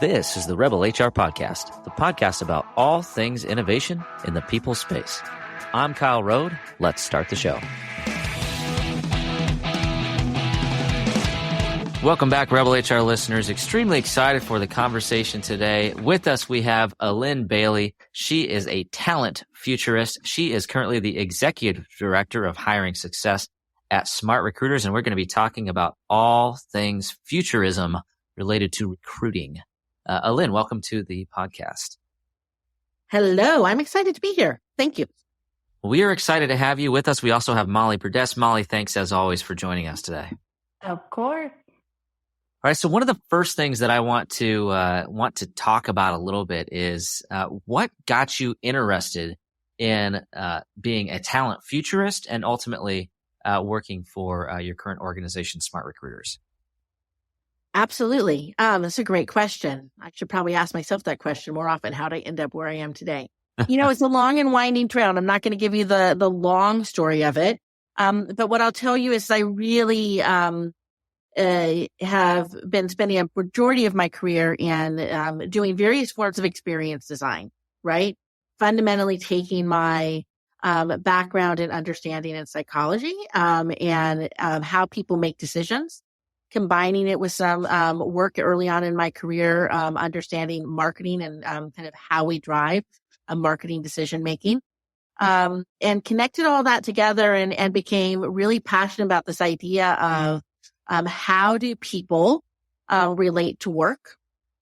This is the Rebel HR Podcast, the podcast about all things innovation in the people space. I'm Kyle Rode. Let's start the show. Welcome back, Rebel HR listeners. Extremely excited for the conversation today. With us, we have Allyn Bailey. She is a talent futurist. She is currently the Executive Director of Hiring Success at Smart Recruiters, and we're going to be talking about all things futurism related to recruiting. Allyn, welcome to the podcast. Hello, I'm excited to be here. Thank you. We are excited to have you with us. We also have Molly Burdess. Molly, thanks as always for joining us today. Of course. All right. So one of the first things that I want to talk about a little bit is what got you interested in being a talent futurist and ultimately working for your current organization, Smart Recruiters. Absolutely. That's a great question. I should probably ask myself that question more often. How did I end up where I am today? It's a long and winding trail, and I'm not going to give you the long story of it. But what I'll tell you is I really have been spending a majority of my career in doing various forms of experience design, right? Fundamentally taking my background and understanding in psychology and how people make decisions, combining it with some work early on in my career, understanding marketing and kind of how we drive marketing decision making, and connected all that together and became really passionate about this idea of how do people relate to work,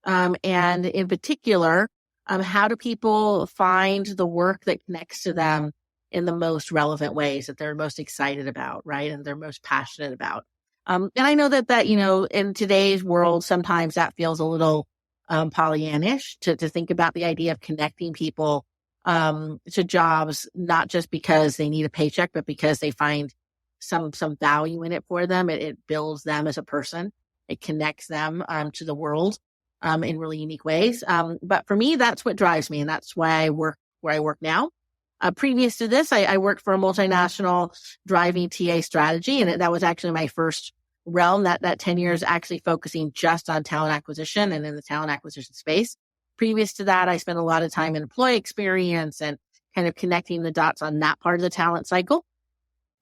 and in particular, how do people find the work that connects to them in the most relevant ways that they're most excited about, right, and they're most passionate about. And I know that in today's world, sometimes that feels a little Pollyannish to think about the idea of connecting people to jobs, not just because they need a paycheck, but because they find some value in it for them. It builds them as a person. It connects them to the world in really unique ways. But for me, that's what drives me, and that's why I work where I work now. Previous to this, I worked for a multinational driving TA strategy, and that was actually my first realm, that 10 years actually focusing just on talent acquisition and in the talent acquisition space. Previous to that, I spent a lot of time in employee experience and kind of connecting the dots on that part of the talent cycle.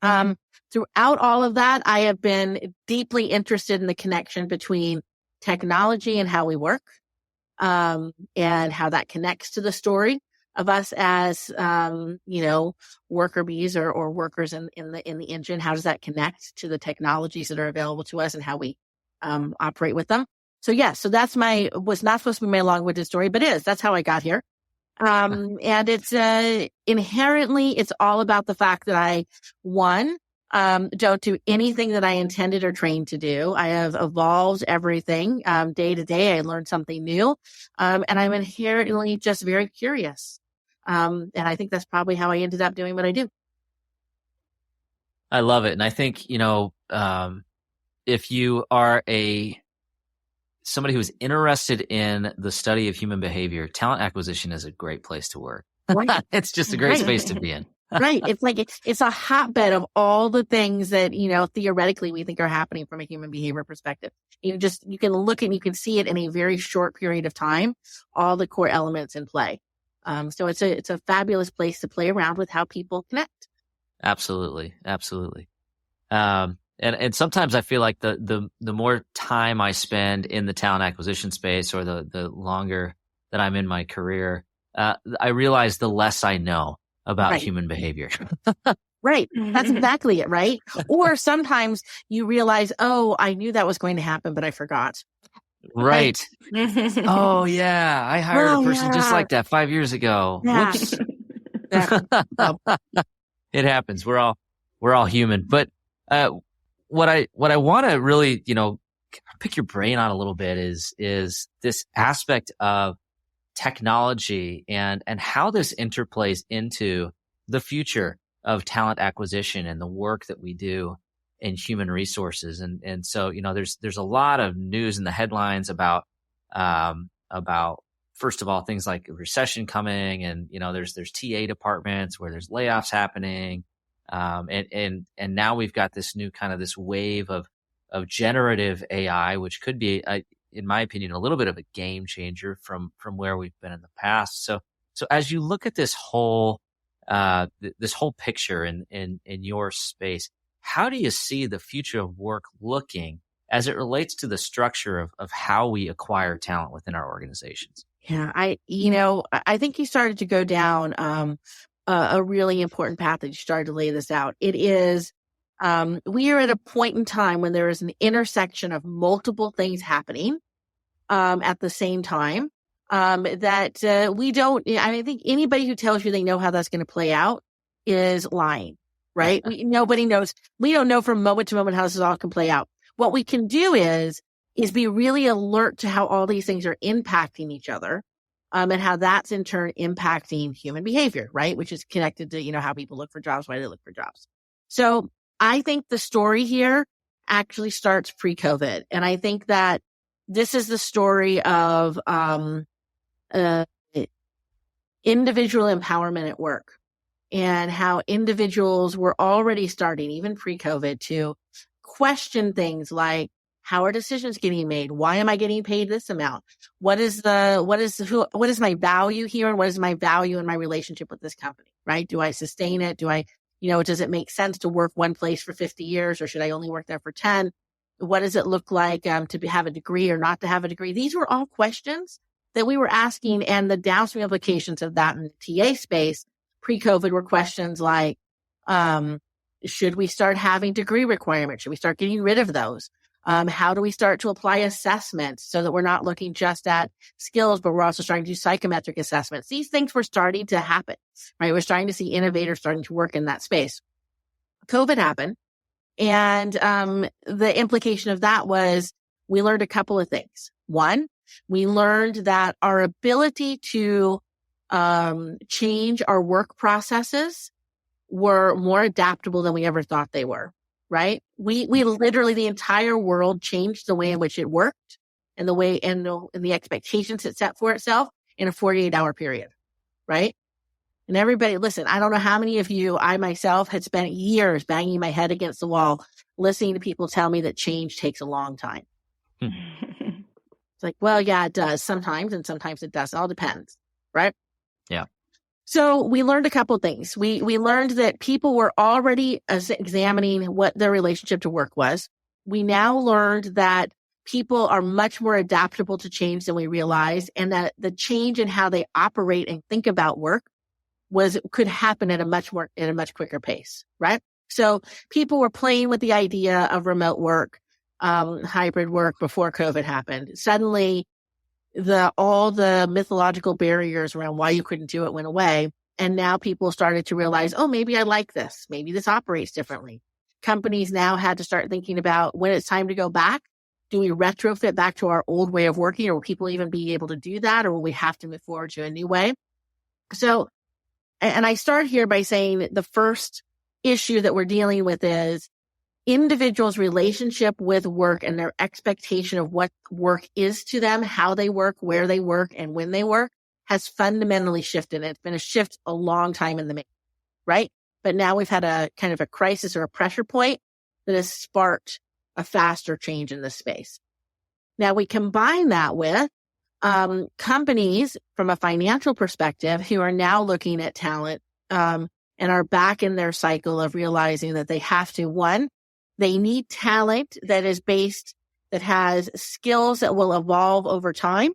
Throughout all of that, I have been deeply interested in the connection between technology and how we work, and how that connects to the story of us as, worker bees or workers in the engine. How does that connect to the technologies that are available to us and how we operate with them? So that's was not supposed to be my long-winded story, but that's how I got here. And it's inherently, it's all about the fact that I, don't do anything that I intended or trained to do. I have evolved everything day to day. I learned something new, and I'm inherently just very curious. And I think that's probably how I ended up doing what I do. I love it. And I think, if you are somebody who's interested in the study of human behavior, talent acquisition is a great place to work. Right. It's just a great space to be in. Right. It's like, it's a hotbed of all the things that, theoretically we think are happening from a human behavior perspective. You can look and you can see it in a very short period of time, all the core elements in play. So it's a fabulous place to play around with how people connect. Absolutely. Absolutely. And sometimes I feel like the more time I spend in the talent acquisition space, or the longer that I'm in my career, I realize the less I know about human behavior. Right. That's exactly it. Right. Or sometimes you realize, oh, I knew that was going to happen, but I forgot. Right. Oh yeah. I hired a person just like that 5 years ago. Yeah. Whoops. It happens. We're all human. But, what I want to really, pick your brain on a little bit is this aspect of technology and how this interplays into the future of talent acquisition and the work that we do in human resources. And so, there's a lot of news in the headlines about first of all, things like a recession coming, and, there's TA departments where there's layoffs happening. And now we've got this new kind of this wave of generative AI, which could be, in my opinion, a little bit of a game changer from where we've been in the past. So as you look at this whole picture in your space, how do you see the future of work looking as it relates to the structure of how we acquire talent within our organizations? Yeah, I think you started to go down a really important path that you started to lay this out. It is, we are at a point in time when there is an intersection of multiple things happening at the same time that we don't, I think anybody who tells you they know how that's going to play out is lying, right? Nobody knows. We don't know from moment to moment how this all can play out. What we can do is be really alert to how all these things are impacting each other, and how that's in turn impacting human behavior, right? Which is connected to, how people look for jobs, why they look for jobs. So I think the story here actually starts pre-COVID. And I think that this is the story of individual empowerment at work, and how individuals were already starting, even pre-COVID, to question things like, how are decisions getting made? Why am I getting paid this amount? What is my value here? And what is my value in my relationship with this company, right? Do I sustain it? Does it make sense to work one place for 50 years, or should I only work there for 10? What does it look like to have a degree or not to have a degree? These were all questions that we were asking, and the downstream implications of that in the TA space pre-COVID were questions like, should we start having degree requirements? Should we start getting rid of those? How do we start to apply assessments so that we're not looking just at skills, but we're also starting to do psychometric assessments? These things were starting to happen, right? We're starting to see innovators starting to work in that space. COVID happened. And the implication of that was we learned a couple of things. One, we learned that our ability to change our work processes were more adaptable than we ever thought they were, right? We literally, the entire world changed the way in which it worked and the way and the expectations it set for itself in a 48-hour period, right? And everybody, listen, I don't know how many of you, I myself had spent years banging my head against the wall, listening to people tell me that change takes a long time. It's like, well, yeah, it does sometimes, and sometimes it doesn't. It all depends, right? Yeah. So we learned a couple of things. We learned that people were already examining what their relationship to work was. We now learned that people are much more adaptable to change than we realized, and that the change in how they operate and think about work could happen at a much quicker pace, right? So people were playing with the idea of remote work, hybrid work before COVID happened. Suddenly, all the mythological barriers around why you couldn't do it went away. And now people started to realize, oh, maybe I like this. Maybe this operates differently. Companies now had to start thinking about when it's time to go back. Do we retrofit back to our old way of working, or will people even be able to do that? Or will we have to move forward to a new way? So, and I start here by saying the first issue that we're dealing with is individuals' relationship with work and their expectation of what work is to them, how they work, where they work, and when they work has fundamentally shifted. It's been a shift a long time in the making, right? But now we've had a kind of a crisis or a pressure point that has sparked a faster change in this space. Now we combine that with companies from a financial perspective who are now looking at talent and are back in their cycle of realizing that they have to, one, they need talent that has skills that will evolve over time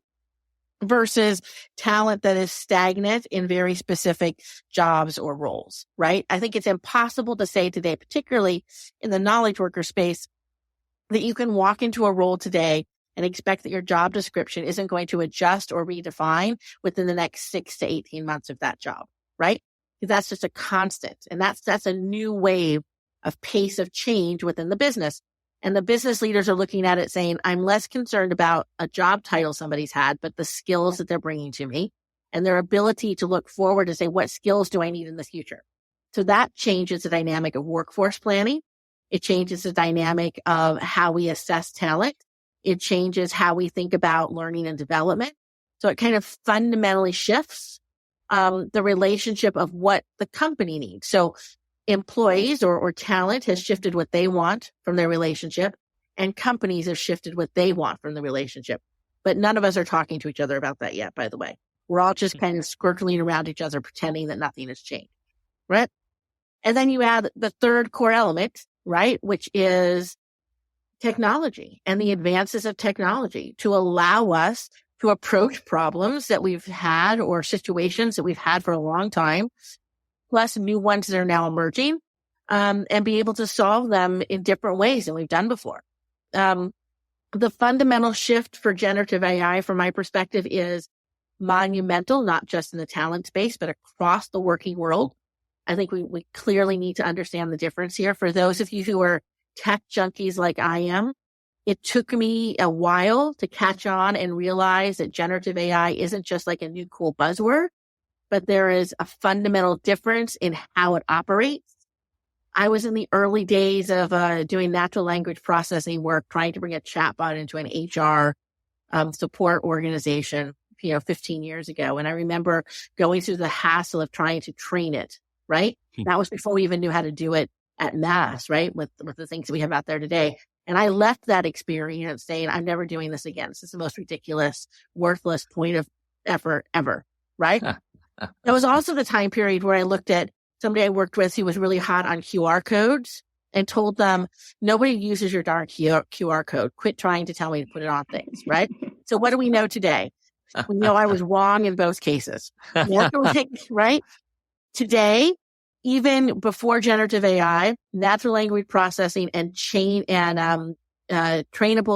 versus talent that is stagnant in very specific jobs or roles, right? I think it's impossible to say today, particularly in the knowledge worker space, that you can walk into a role today and expect that your job description isn't going to adjust or redefine within the next 6 to 18 months of that job, right? Because that's just a constant. And that's a new wave of pace of change within the business. And the business leaders are looking at it saying, I'm less concerned about a job title somebody's had, but the skills that they're bringing to me and their ability to look forward and say, what skills do I need in the future? So that changes the dynamic of workforce planning. It changes the dynamic of how we assess talent. It changes how we think about learning and development. So it kind of fundamentally shifts the relationship of what the company needs. So employees or talent has shifted what they want from their relationship. and companies have shifted what they want from the relationship. But none of us are talking to each other about that yet, by the way. We're all just kind of skirting around each other, pretending that nothing has changed, right? And then you add the third core element, right, which is technology and the advances of technology to allow us to approach problems that we've had or situations that we've had for a long time, plus new ones that are now emerging, and be able to solve them in different ways than we've done before. The fundamental shift for generative AI, from my perspective, is monumental, not just in the talent space, but across the working world. I think we clearly need to understand the difference here. For those of you who are tech junkies like I am, it took me a while to catch on and realize that generative AI isn't just like a new cool buzzword, but there is a fundamental difference in how it operates. I was in the early days of doing natural language processing work, trying to bring a chatbot into an HR support organization, 15 years ago. And I remember going through the hassle of trying to train it, right? That was before we even knew how to do it at mass, right? With the things that we have out there today. And I left that experience saying, I'm never doing this again. This is the most ridiculous, worthless point of effort ever, right? That was also the time period where I looked at somebody I worked with who was really hot on QR codes and told them, nobody uses your darn QR code. Quit trying to tell me to put it on things, right? So what do we know today? We know I was wrong in both cases, right? Today, even before generative AI, natural language processing and trainable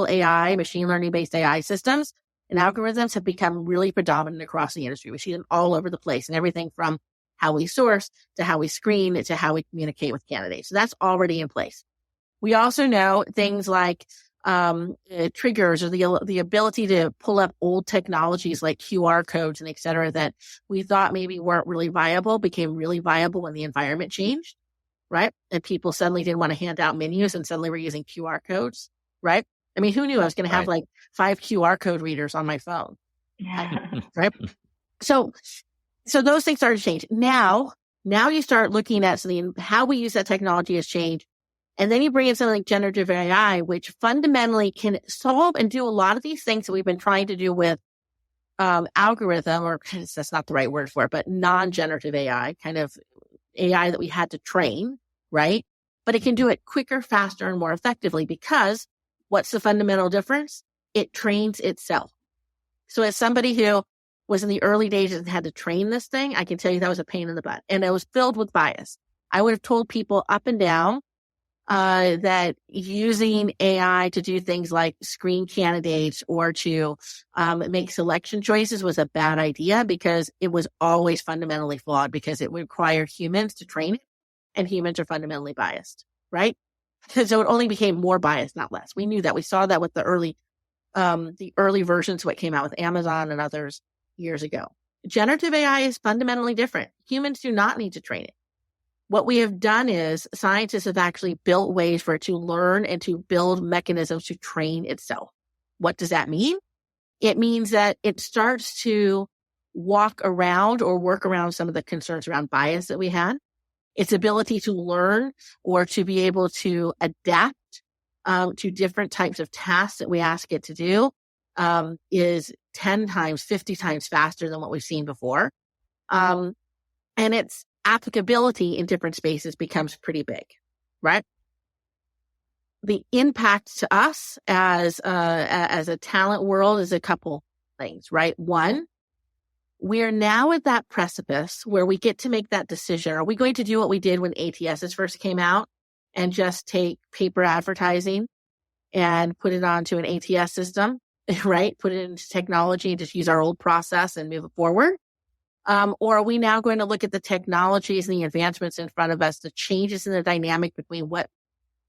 AI, machine learning based AI systems and algorithms have become really predominant across the industry. We see them all over the place, and everything from how we source to how we screen to how we communicate with candidates. So that's already in place. We also know things like triggers or the ability to pull up old technologies like QR codes and et cetera that we thought maybe weren't really viable became really viable when the environment changed, right? And people suddenly didn't want to hand out menus and suddenly we're using QR codes, right? I mean, who knew I was going to have like 5 QR code readers on my phone, right? So those things started to change. Now you start looking at how we use that technology has changed. And then you bring in something like generative AI, which fundamentally can solve and do a lot of these things that we've been trying to do with algorithm, or that's not the right word for it, but non-generative AI, kind of AI that we had to train, right? But it can do it quicker, faster, and more effectively because what's the fundamental difference? It trains itself. So as somebody who was in the early days and had to train this thing, I can tell you that was a pain in the butt. And it was filled with bias. I would have told people up and down that using AI to do things like screen candidates or to make selection choices was a bad idea because it was always fundamentally flawed because it required humans to train it, and humans are fundamentally biased, right? So it only became more biased, not less. We knew that. We saw that with the early versions, what came out with Amazon and others years ago. Generative AI is fundamentally different. Humans do not need to train it. What we have done is scientists have actually built ways for it to learn and to build mechanisms to train itself. What does that mean? It means that it starts to walk around or work around some of the concerns around bias that we had. Its ability to learn or to be able to adapt to different types of tasks that we ask it to do is 10 times, 50 times faster than what we've seen before. And its applicability in different spaces becomes pretty big, right? The impact to us as a talent world is a couple things, right? One, we're now at that precipice where we get to make that decision. Are we going to do what we did when ATSs first came out and just take paper advertising and put it onto an ATS system, right? Put it into technology and just use our old process and move it forward? Or are we now going to look at the technologies and the advancements in front of us, the changes in the dynamic between what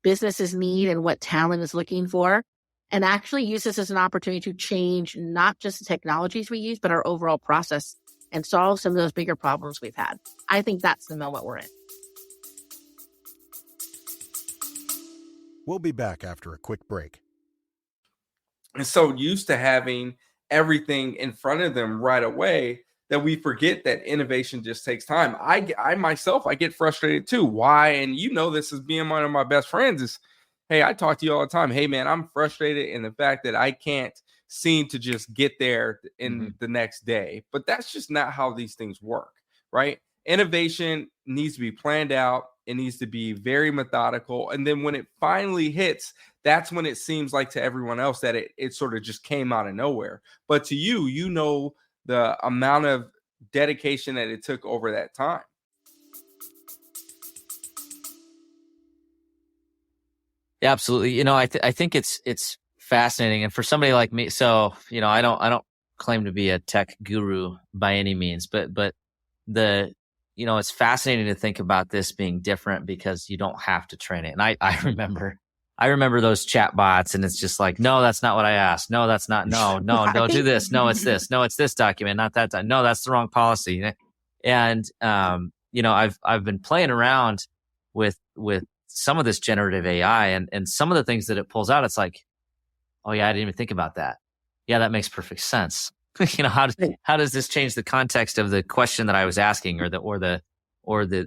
businesses need and what talent is looking for, and actually use this as an opportunity to change not just the technologies we use, but our overall process and solve some of those bigger problems we've had? I think that's the moment we're in. We'll be back after a quick break. And so used to having everything in front of them right away that we forget that innovation just takes time. I myself, I get frustrated too. Why? And you know, this is being one of my best friends is, Hey, I talk to you all the time. Hey, man, I'm frustrated in the fact that I can't seem to just get there in the next day. But that's just not how these things work, right? Innovation needs to be planned out. It needs to be very methodical. And then when it finally hits, that's when it seems like to everyone else that it sort of just came out of nowhere. But to you, you know the amount of dedication that it took over that time. Yeah, absolutely. I think it's fascinating. And for somebody like me, so, I don't claim to be a tech guru by any means, but it's fascinating to think about this being different because you don't have to train it. And I remember those chat bots, and it's just like, no, that's not what I asked. No, that's not, no, Right. don't do this. No, it's this. No, it's this document, not that. No, that's the wrong policy. And, I've been playing around with some of this generative AI and some of the things that it pulls out. It's like, oh yeah, I didn't even think about that. Yeah, that makes perfect sense. How does this change the context of the question that I was asking or the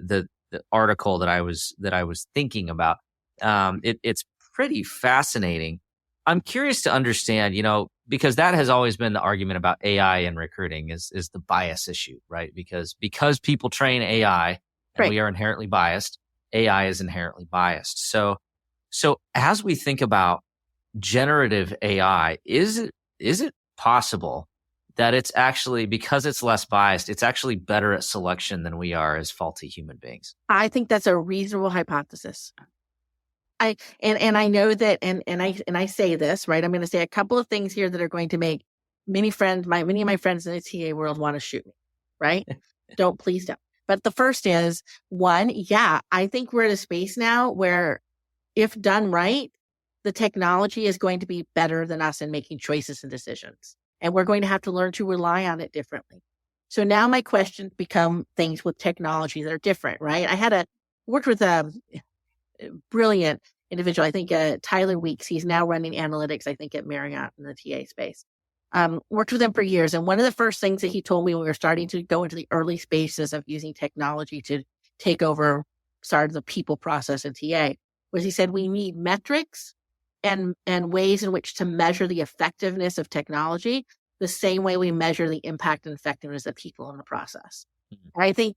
article that I was thinking about? It's pretty fascinating. I'm curious to understand, because that has always been the argument about AI and recruiting is the bias issue, right? Because people train AI and Right. we are inherently biased, AI is inherently biased. So as we think about generative AI, is it possible that it's actually, because it's less biased, it's actually better at selection than we are as faulty human beings? I think that's a reasonable hypothesis. I know that, and I say this, right? I'm going to say a couple of things here that are going to make many of my friends in the TA world want to shoot me, right? Please don't. But the first is one, yeah, I think we're at a space now where if done right, the technology is going to be better than us in making choices and decisions. And we're going to have to learn to rely on it differently. So now my questions become things with technology that are different, right? I worked with a brilliant individual, I think Tyler Weeks. He's now running analytics, I think, at Marriott in the TA space. Worked with him for years. And one of the first things that he told me when we were starting to go into the early spaces of using technology to take over the people process in TA was he said, we need metrics and ways in which to measure the effectiveness of technology the same way we measure the impact and effectiveness of people in the process. And I think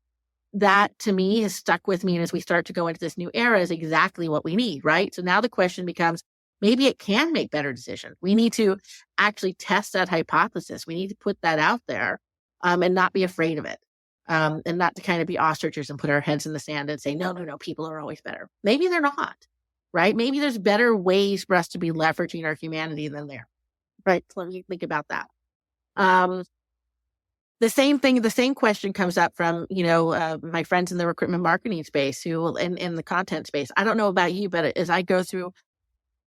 that to me has stuck with me. And as we start to go into this new era is exactly what we need, right? So now the question becomes, maybe it can make better decisions. We need to actually test that hypothesis. We need to put that out there and not be afraid of it. And not to kind of be ostriches and put our heads in the sand and say, no, people are always better. Maybe they're not, right? Maybe there's better ways for us to be leveraging our humanity than there, right? So let me think about that. The same question comes up from, my friends in the recruitment marketing space who in the content space. I don't know about you, but as I go through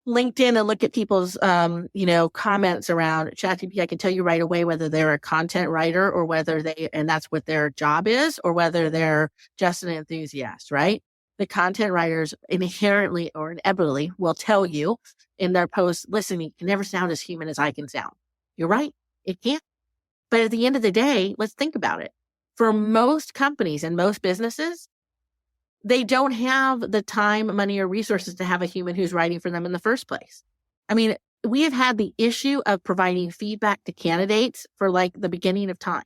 LinkedIn and look at people's, comments around ChatGPT, I can tell you right away whether they're a content writer or whether and that's what their job is, or whether they're just an enthusiast, right? The content writers inherently or inevitably will tell you in their posts, listen, you can never sound as human as I can sound. You're right. It can't. But at the end of the day, let's think about it. For most companies and most businesses, they don't have the time, money, or resources to have a human who's writing for them in the first place. I mean, we have had the issue of providing feedback to candidates for like the beginning of time,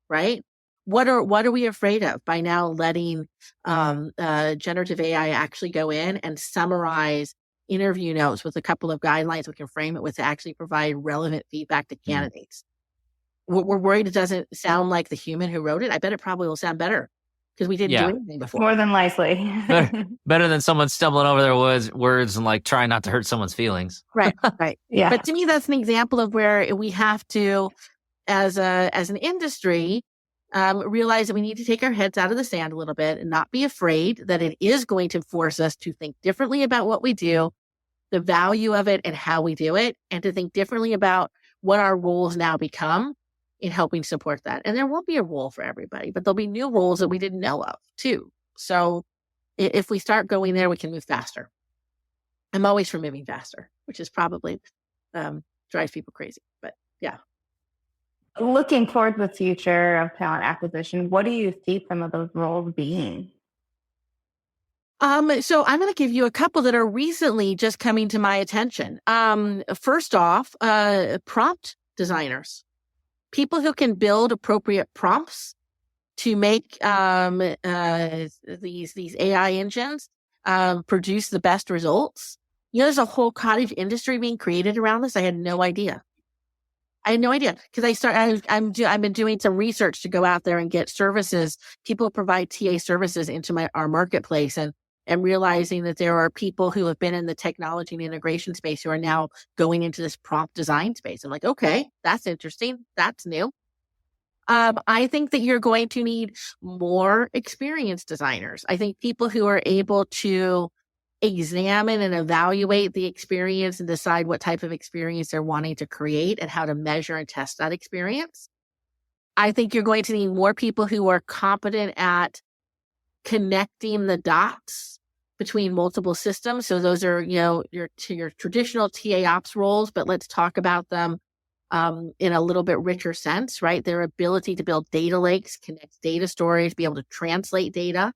right? What are we afraid of by now letting generative AI actually go in and summarize interview notes with a couple of guidelines we can frame it with to actually provide relevant feedback to candidates? We're worried it doesn't sound like the human who wrote it. I bet it probably will sound better because we didn't do anything before. More than likely. better than someone stumbling over their words and like trying not to hurt someone's feelings. Right. Yeah. But to me, that's an example of where we have to, as an industry, realize that we need to take our heads out of the sand a little bit and not be afraid that it is going to force us to think differently about what we do, the value of it and how we do it, and to think differently about what our roles now become in helping support that. And there won't be a role for everybody, but there'll be new roles that we didn't know of too. So if we start going there, we can move faster. I'm always for moving faster, which is probably drives people crazy, but yeah. Looking toward the future of talent acquisition, what do you see some of those roles being? So I'm going to give you a couple that are recently just coming to my attention. First off, prompt designers, people who can build appropriate prompts to make these AI engines produce the best results. There's a whole cottage industry being created around this. I had no idea because I've been doing some research to go out there and get services. People provide TA services into our marketplace, and realizing that there are people who have been in the technology and integration space who are now going into this prompt design space. I'm like, okay, that's interesting. That's new. I think that you're going to need more experienced designers. I think people who are able to examine and evaluate the experience and decide what type of experience they're wanting to create and how to measure and test that experience. I think you're going to need more people who are competent at connecting the dots between multiple systems. So those are, your traditional TA ops roles, but let's talk about them in a little bit richer sense, right? Their ability to build data lakes, connect data stories, be able to translate data.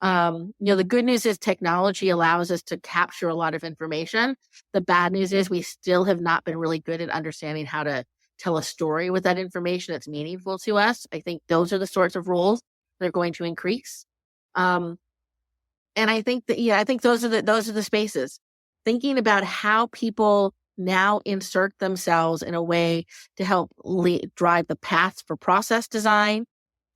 The good news is technology allows us to capture a lot of information. The bad news is we still have not been really good at understanding how to tell a story with that information that's meaningful to us. I think those are the sorts of roles that are going to increase. And I think those are the spaces. Thinking about how people now insert themselves in a way to help drive the paths for process design,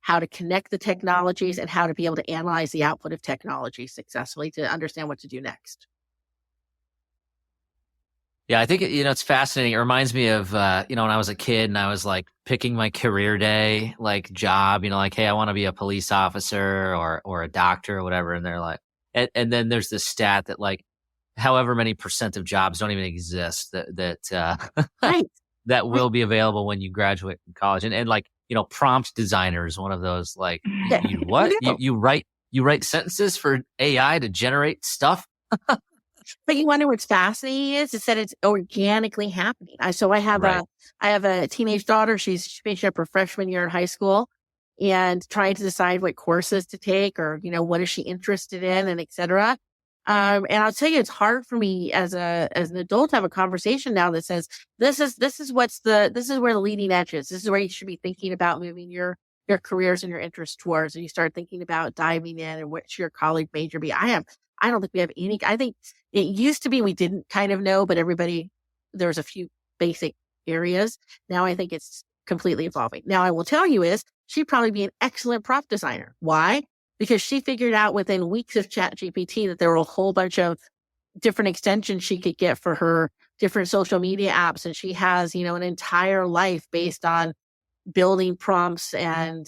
how to connect the technologies, and how to be able to analyze the output of technology successfully to understand what to do next. Yeah, I think, it's fascinating. It reminds me of, when I was a kid and I was like picking my career day, like job, like, hey, I want to be a police officer or a doctor or whatever. And they're like, and then there's this stat that like, however many % of jobs don't even exist that Right. that will be available when you graduate from college. And like, prompt designer is one of those, like, you write sentences for AI to generate stuff. But you wonder what's fascinating is that it's organically happening. So I have a teenage daughter. She's finishing up her freshman year in high school and trying to decide what courses to take or, what is she interested in and et cetera. And I'll tell you, it's hard for me as an adult to have a conversation now that says, this is where the leading edge is. This is where you should be thinking about moving your careers and your interests towards. And you start thinking about diving in and what should your college major be. I don't think we have any. I think it used to be we didn't kind of know, but there was a few basic areas. Now I think it's completely evolving. Now I will tell you is she'd probably be an excellent prompt designer. Why? Because she figured out within weeks of ChatGPT that there were a whole bunch of different extensions she could get for her different social media apps. And she has, an entire life based on building prompts and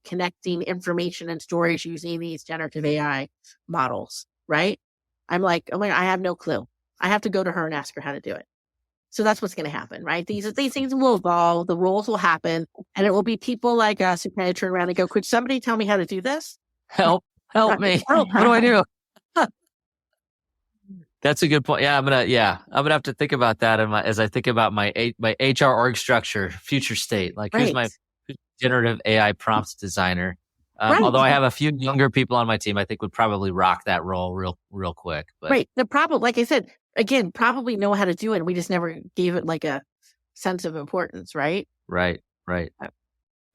connecting information and stories using these generative AI models, right? I'm like, I have no clue. I have to go to her and ask her how to do it. So that's what's going to happen, right? These things will evolve, the roles will happen, and it will be people like us who kind of turn around and go, could somebody tell me how to do this? Help me. What do I do? That's a good point. Yeah, I'm gonna have to think about that as I think about my HR org structure, future state. Like, who's my generative AI prompts designer? Although I have a few younger people on my team, I think would probably rock that role real quick. But. Right. The problem, like I said, again, probably know how to do it. We just never gave it like a sense of importance, right? Right.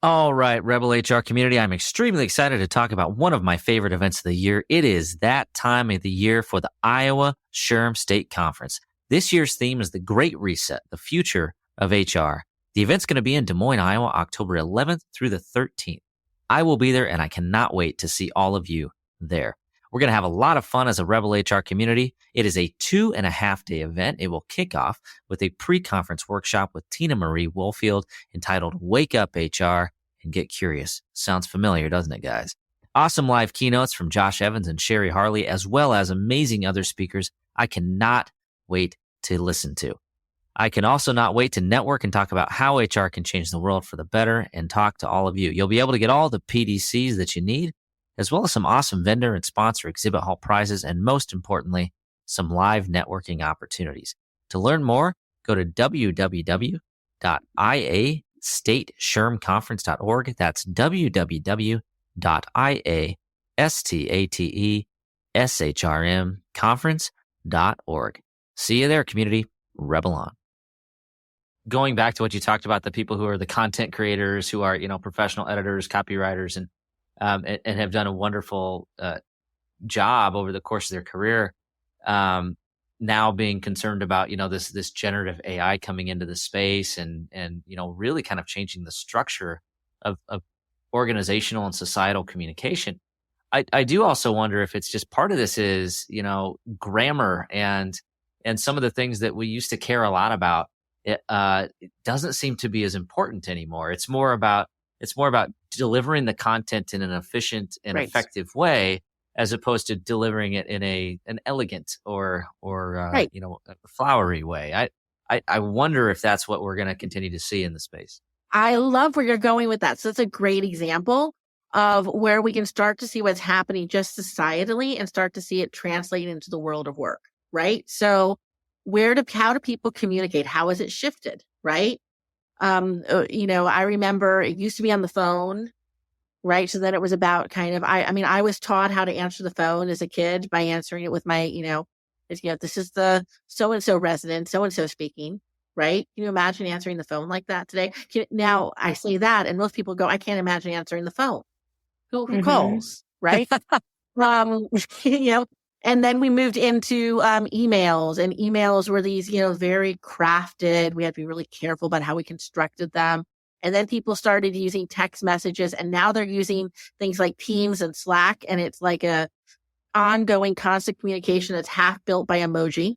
All right, Rebel HR community, I'm extremely excited to talk about one of my favorite events of the year. It is that time of the year for the Iowa SHRM State Conference. This year's theme is the Great Reset, the future of HR. The event's going to be in Des Moines, Iowa, October 11th through the 13th. I will be there, and I cannot wait to see all of you there. We're going to have a lot of fun as a Rebel HR community. It is a 2.5-day event. It will kick off with a pre-conference workshop with Tina Marie Woolfield entitled Wake Up HR and Get Curious. Sounds familiar, doesn't it, guys? Awesome live keynotes from Josh Evans and Sherry Harley, as well as amazing other speakers I cannot wait to listen to. I can also not wait to network and talk about how HR can change the world for the better and talk to all of you. You'll be able to get all the PDCs that you need, as well as some awesome vendor and sponsor exhibit hall prizes, and most importantly, some live networking opportunities. To learn more, go to www.iastateshRMconference.org. That's www.iastateshRMconference.org. shrmconference.org. See you there, community. Rebel on. Going back to what you talked about, the people who are the content creators, who are, professional editors, copywriters, and have done a wonderful job over the course of their career. Now being concerned about, this generative AI coming into the space and really kind of changing the structure of organizational and societal communication. I do also wonder if it's just part of this is, grammar and some of the things that we used to care a lot about. It doesn't seem to be as important anymore. It's more about delivering the content in an efficient and effective way, as opposed to delivering it in an elegant or a flowery way. I wonder if that's what we're going to continue to see in the space. I love where you're going with that. So that's a great example of where we can start to see what's happening just societally and start to see it translate into the world of work, right? So how do people communicate? How has it shifted, right? I remember it used to be on the phone, right? So then it was about I was taught how to answer the phone as a kid by answering it with my, this is the so-and-so resident, so-and-so speaking, right? Can you imagine answering the phone like that today? Now I say that and most people go, I can't imagine answering the phone. Who calls, right? And then we moved into emails, and emails were these, very crafted. We had to be really careful about how we constructed them. And then people started using text messages, and now they're using things like Teams and Slack, and it's like a ongoing constant communication that's half built by emoji,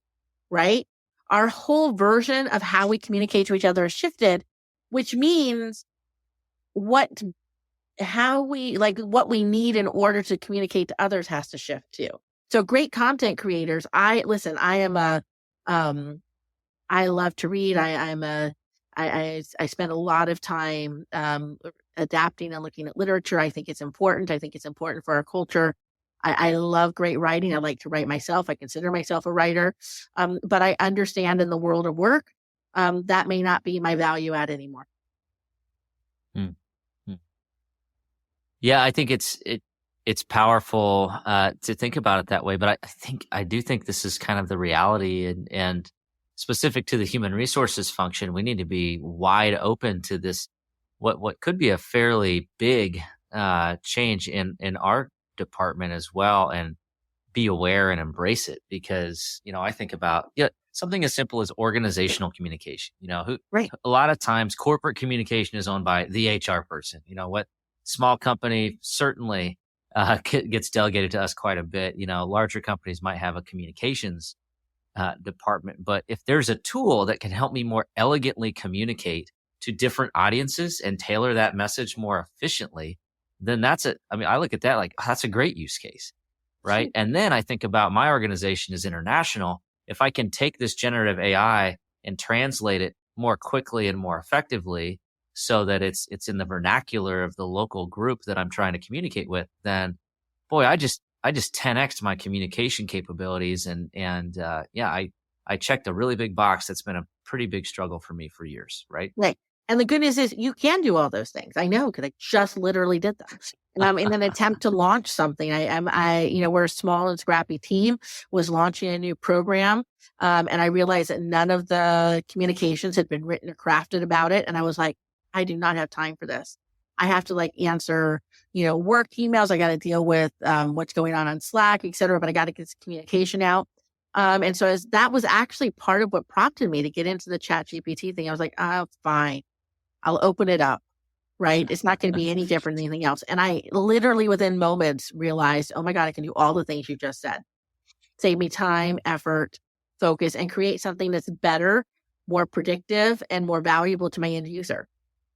right? Our whole version of how we communicate to each other has shifted, which means what we need in order to communicate to others has to shift too. So great content creators. I love to read. I spend a lot of time adapting and looking at literature. I think it's important. I think it's important for our culture. I love great writing. I like to write myself. I consider myself a writer. But I understand in the world of work, that may not be my value add anymore. Yeah, I think it's powerful to think about it that way. But I do think this is kind of the reality, and specific to the human resources function, we need to be wide open to this, what could be a fairly big change in our department as well, and be aware and embrace it. Because, I think about something as simple as organizational communication. A lot of times corporate communication is owned by the HR person. What small company certainly gets delegated to us quite a bit. Larger companies might have a communications department. But if there's a tool that can help me more elegantly communicate to different audiences and tailor that message more efficiently, then I look at that like, that's a great use case, right? And then I think about my organization is international. If I can take this generative AI and translate it more quickly and more effectively, so that it's in the vernacular of the local group that I'm trying to communicate with, then boy, I just 10x'd my communication capabilities. I checked a really big box that's been a pretty big struggle for me for years, right? Right. And the good news is you can do all those things. I know, because I just literally did that. In an attempt to launch something, we're a small and scrappy team, was launching a new program. And I realized that none of the communications had been written or crafted about it. And I was like, I do not have time for this. I have to answer, work emails. I got to deal with what's going on Slack, et cetera, but I got to get this communication out. And so that was actually part of what prompted me to get into the Chat GPT thing. I was like, oh, fine. I'll open it up, right? It's not going to be any different than anything else. And I literally within moments realized, oh my God, I can do all the things you just said. Save me time, effort, focus, and create something that's better, more predictive, and more valuable to my end user.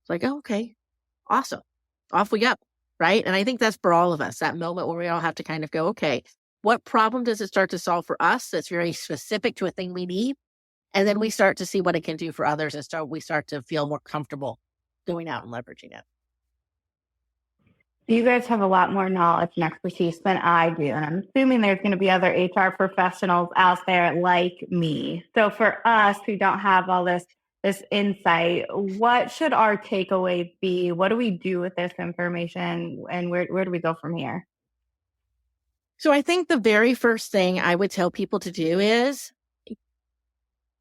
It's like, oh, okay, awesome. Off we go, right? And I think that's for all of us, that moment where we all have to kind of go, okay, what problem does it start to solve for us that's very specific to a thing we need? And then we start to see what it can do for others, and we start to feel more comfortable going out and leveraging it. You guys have a lot more knowledge and expertise than I do. And I'm assuming there's going to be other HR professionals out there like me. So for us who don't have all this insight, what should our takeaways be? What do we do with this information? And where do we go from here? So I think the very first thing I would tell people to do is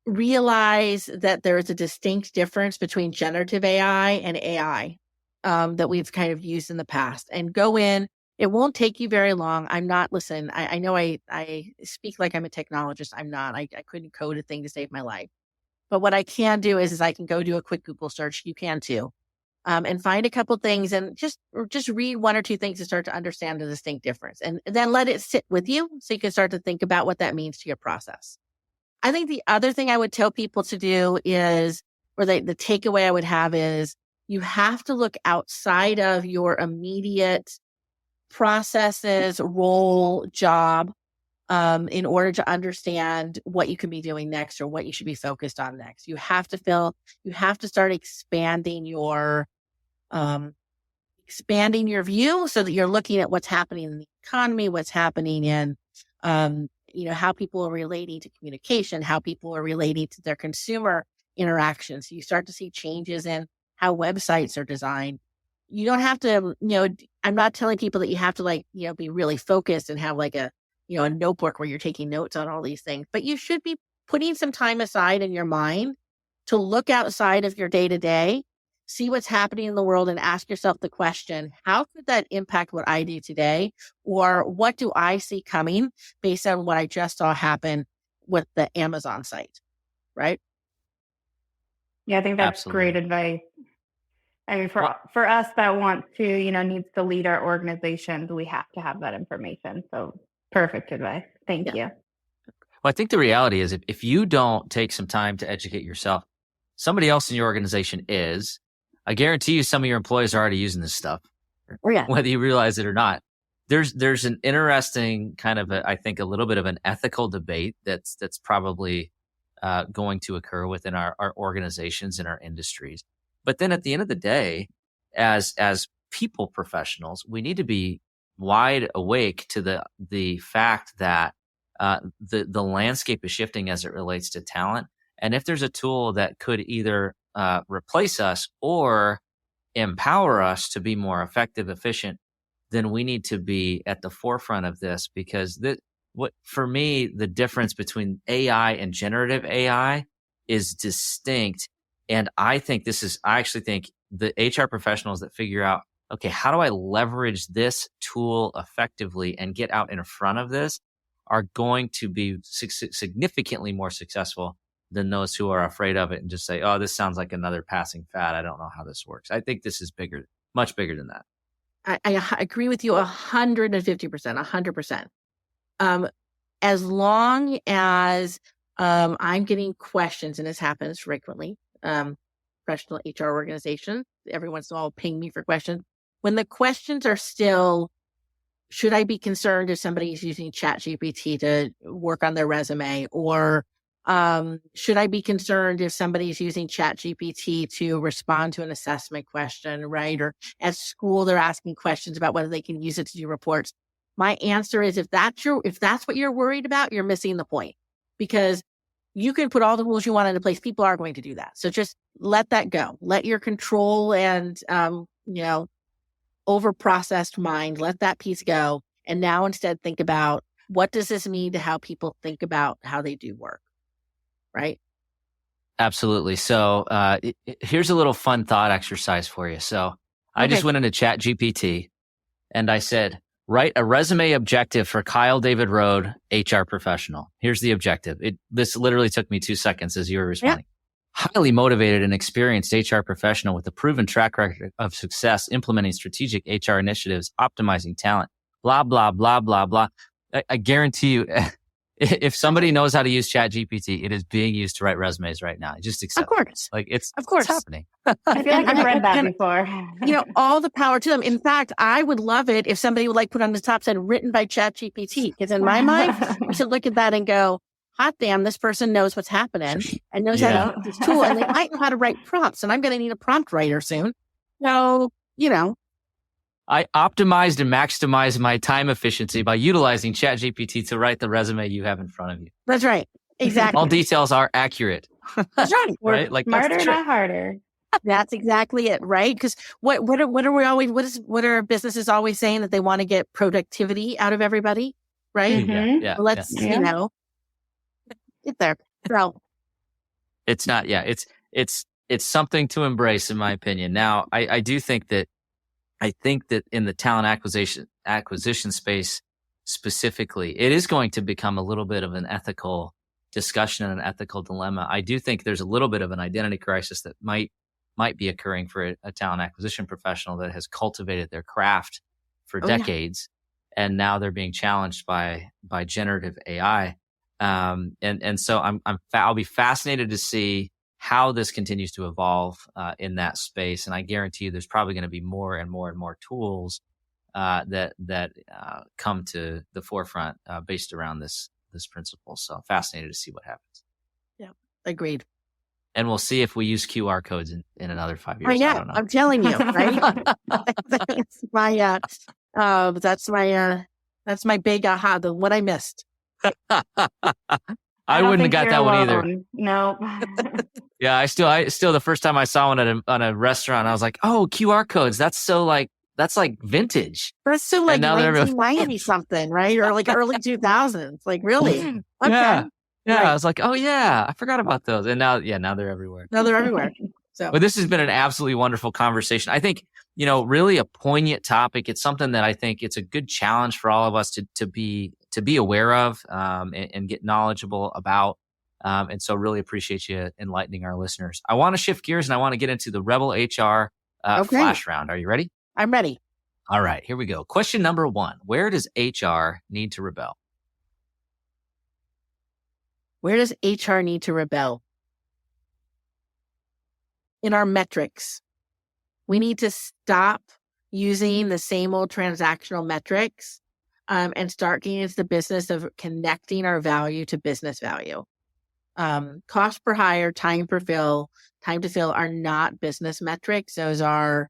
realize that there is a distinct difference between generative AI and AI that we've kind of used in the past, and go in. It won't take you very long. I know I speak like I'm a technologist. I'm not. I couldn't code a thing to save my life. But what I can do is I can go do a quick Google search. You can too. And find a couple things and just read one or two things to start to understand the distinct difference, and then let it sit with you so you can start to think about what that means to your process. I think the other thing I would tell people to do is, or the takeaway I would have is, you have to look outside of your immediate processes, role, job, in order to understand what you can be doing next or what you should be focused on next. You have to start expanding your view so that you're looking at what's happening in the economy, what's happening in, how people are relating to communication, how people are relating to their consumer interactions. You start to see changes in how websites are designed. You don't have to, I'm not telling people that you have to be really focused and have a notebook where you're taking notes on all these things, but you should be putting some time aside in your mind to look outside of your day to day, see what's happening in the world, and ask yourself the question, how could that impact what I do today? Or what do I see coming based on what I just saw happen with the Amazon site, right? Yeah, I think that's great advice. I mean, for us that want to, needs to lead our organizations, we have to have that information. So perfect advice. Thank you. Well, I think the reality is if you don't take some time to educate yourself, somebody else in your organization is. I guarantee you some of your employees are already using this stuff, whether you realize it or not. There's an interesting kind of, I think, a little bit of an ethical debate that's probably going to occur within our organizations and our industries. But then at the end of the day, as people professionals, we need to be wide awake to the fact that the landscape is shifting as it relates to talent. And if there's a tool that could either replace us or empower us to be more effective, efficient, then we need to be at the forefront of this, because for me, the difference between AI and generative AI is distinct. And I actually think the HR professionals that figure out, okay, how do I leverage this tool effectively and get out in front of this are going to be significantly more successful than those who are afraid of it and just say, oh, this sounds like another passing fad. I don't know how this works. I think this is bigger, much bigger than that. I agree with you 150%, 100%. As long as I'm getting questions, and this happens frequently, professional HR organizations, every once in a while ping me for questions. When the questions are still, should I be concerned if somebody is using ChatGPT to work on their resume? Or should I be concerned if somebody is using ChatGPT to respond to an assessment question, right? Or at school, they're asking questions about whether they can use it to do reports. My answer is, if that's what you're worried about, you're missing the point, because you can put all the rules you want into place. People are going to do that. So just let that go. Let your control and, over-processed mind, let that piece go. And now instead think about, what does this mean to how people think about how they do work, right? Absolutely. So here's a little fun thought exercise for you. So I just went into ChatGPT and I said, write a resume objective for Kyle David Rode, HR professional. Here's the objective. This literally took me 2 seconds as you were responding. Yeah. Highly motivated and experienced HR professional with a proven track record of success implementing strategic HR initiatives, optimizing talent, blah, blah, blah, blah, blah. I guarantee you, if somebody knows how to use ChatGPT, it is being used to write resumes right now. Just accept it. It's happening. I feel like I've read that before. All the power to them. In fact, I would love it if somebody would put on the top said written by ChatGPT, because in my mind, you should look at that and go, hot damn, this person knows what's happening and knows how to use this tool, and they might know how to write prompts, and I'm going to need a prompt writer soon. So, I optimized and maximized my time efficiency by utilizing ChatGPT to write the resume you have in front of you. That's right. Exactly. All details are accurate. That's right. Right? Smarter, not harder. That's exactly it, right? Because what are businesses always saying? That they want to get productivity out of everybody? right? Mhm. Yeah. Let's, Yeah. get there. So, It's not, it's something to embrace, in my opinion. Now, I do think that, in the talent acquisition space specifically, it is going to become a little bit of an ethical discussion and an ethical dilemma. I do think there's a little bit of an identity crisis that might be occurring for a talent acquisition professional that has cultivated their craft for yeah. decades, and now they're being challenged by generative AI. And so I'll be fascinated to see how this continues to evolve in that space. And I guarantee you, there's probably going to be more and more and more tools that come to the forefront based around this principle. So fascinated to see what happens. Yeah, agreed. And we'll see if we use QR codes in another 5 years. Oh, yeah, I don't know. I'm telling you, right? That's my big aha, the what I missed. I don't wouldn't have think got you're that one either. alone. No. Yeah, I still the first time I saw one on a restaurant, I was like, oh, QR codes. That's like vintage. That's so like And now they're- 1990 something, right? Or like early 2000s. Like, really? Okay. Yeah. Right. I was like, oh yeah, I forgot about those. And now they're everywhere. No, they're everywhere. So, But this has been an absolutely wonderful conversation. I think, really a poignant topic. It's something that I think it's a good challenge for all of us to be aware of and get knowledgeable about. And so really appreciate you enlightening our listeners. I want to shift gears and I want to get into the Rebel HR flash round. Are you ready? I'm ready. All right, here we go. Question number 1. Where does HR need to rebel? Where does HR need to rebel? In our metrics. We need to stop using the same old transactional metrics and start getting into the business of connecting our value to business value. Cost per hire, time to fill are not business metrics. Those are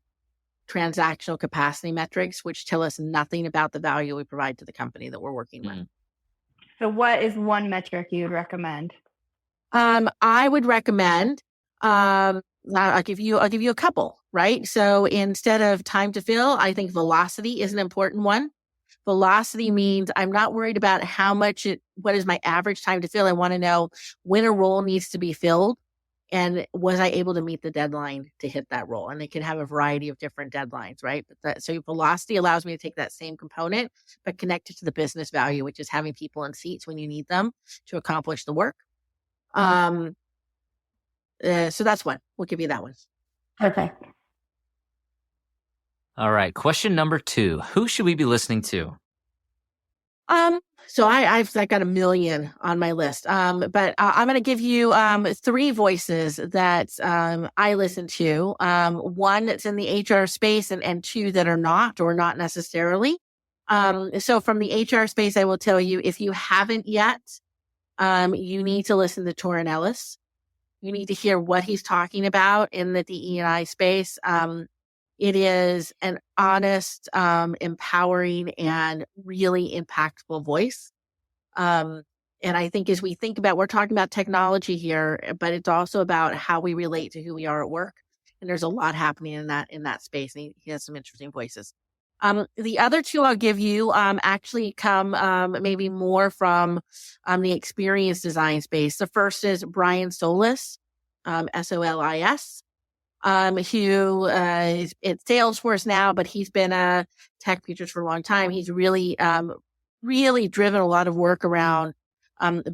transactional capacity metrics, which tell us nothing about the value we provide to the company that we're working with. So what is one metric you would recommend? I would recommend, I'll give you a couple, right? So instead of time to fill, I think velocity is an important one. Velocity means I'm not worried about what is my average time to fill. I want to know when a role needs to be filled and was I able to meet the deadline to hit that role? And it can have a variety of different deadlines, right? So velocity allows me to take that same component, but connect it to the business value, which is having people in seats when you need them to accomplish the work. So that's one. We'll give you that one. Perfect. All right. Question number 2. Who should we be listening to? So I've got a million on my list. But I'm going to give you 3 voices that I listen to. One that's in the HR space and 2 that are not or not necessarily. So from the HR space, I will tell you, if you haven't yet, you need to listen to Torrin Ellis. You need to hear what he's talking about in the DE&I space. It is an honest, empowering, and really impactful voice. And I think as we think about, we're talking about technology here, but it's also about how we relate to who we are at work. And there's a lot happening in that space. And he has some interesting voices. The other 2 I'll give you actually come maybe more from the experience design space. The first is Brian Solis, Solis. Who is at Salesforce now, but he's been a tech futurist for a long time. He's really driven a lot of work around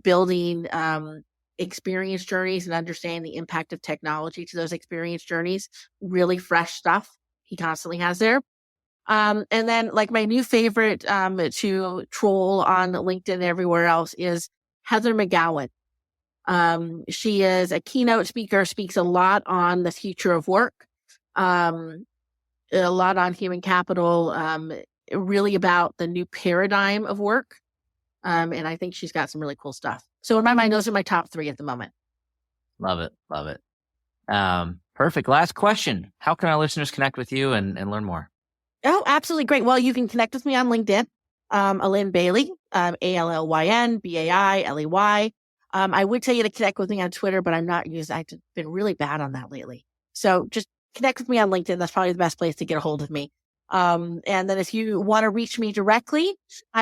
building experience journeys and understanding the impact of technology to those experience journeys. Really fresh stuff he constantly has there. And then like my new favorite to troll on LinkedIn and everywhere else is Heather McGowan. She is a keynote speaker, speaks a lot on the future of work, a lot on human capital, really about the new paradigm of work. And I think she's got some really cool stuff. So in my mind, those are my top 3 at the moment. Love it. Love it. Perfect. Last question. How can our listeners connect with you and learn more? Oh, absolutely. Great. Well, you can connect with me on LinkedIn, Allyn Bailey, Allyn Bailey. I would tell you to connect with me on Twitter, but I'm not using. I've been really bad on that lately. So just connect with me on LinkedIn. That's probably the best place to get a hold of me. And then if you want to reach me directly,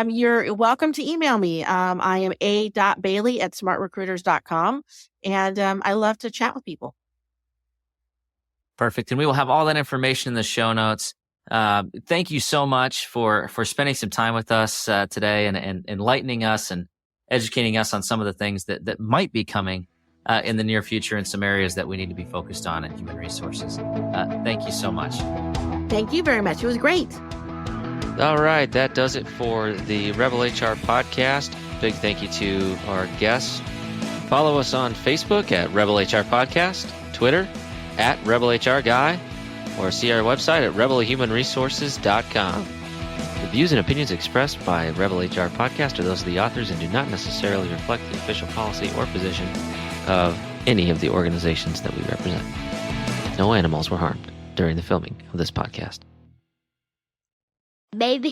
you're welcome to email me. I am a.bailey@smartrecruiters.com. And I love to chat with people. Perfect. And we will have all that information in the show notes. Thank you so much for spending some time with us today and enlightening us and educating us on some of the things that might be coming in the near future in some areas that we need to be focused on in human resources. Thank you so much. Thank you very much. It was great. All right. That does it for the Rebel HR podcast. Big thank you to our guests. Follow us on Facebook at Rebel HR Podcast, Twitter at Rebel HR Guy, or see our website at rebelhumanresources.com. The views and opinions expressed by Rebel HR Podcast are those of the authors and do not necessarily reflect the official policy or position of any of the organizations that we represent. No animals were harmed during the filming of this podcast. Baby.